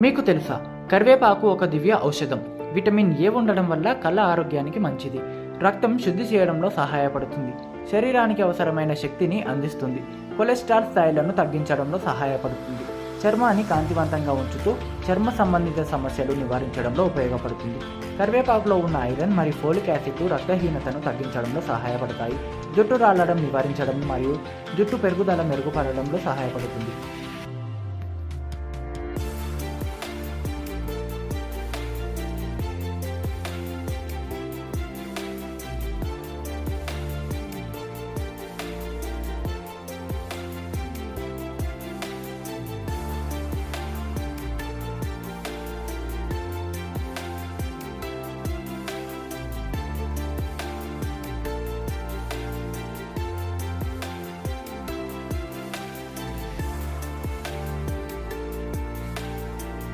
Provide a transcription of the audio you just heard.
మీకు తెలుసా, కరివేపాకు ఒక దివ్య ఔషధం. విటమిన్ ఏ ఉండడం వల్ల కళ్ళ ఆరోగ్యానికి మంచిది. రక్తం శుద్ధి చేయడంలో సహాయపడుతుంది. శరీరానికి అవసరమైన శక్తిని అందిస్తుంది. కొలెస్ట్రాల్ స్థాయిలను తగ్గించడంలో సహాయపడుతుంది. చర్మాన్ని కాంతివంతంగా ఉంచుతూ చర్మ సంబంధిత సమస్యలు నివారించడంలో ఉపయోగపడుతుంది. కరివేపాకులో ఉన్న ఐరన్ మరియు ఫోలిక్ యాసిడ్ రక్తహీనతను తగ్గించడంలో సహాయపడతాయి. జుట్టు రాలడం నివారించడం మరియు జుట్టు పెరుగుదల మెరుగుపడడంలో సహాయపడుతుంది.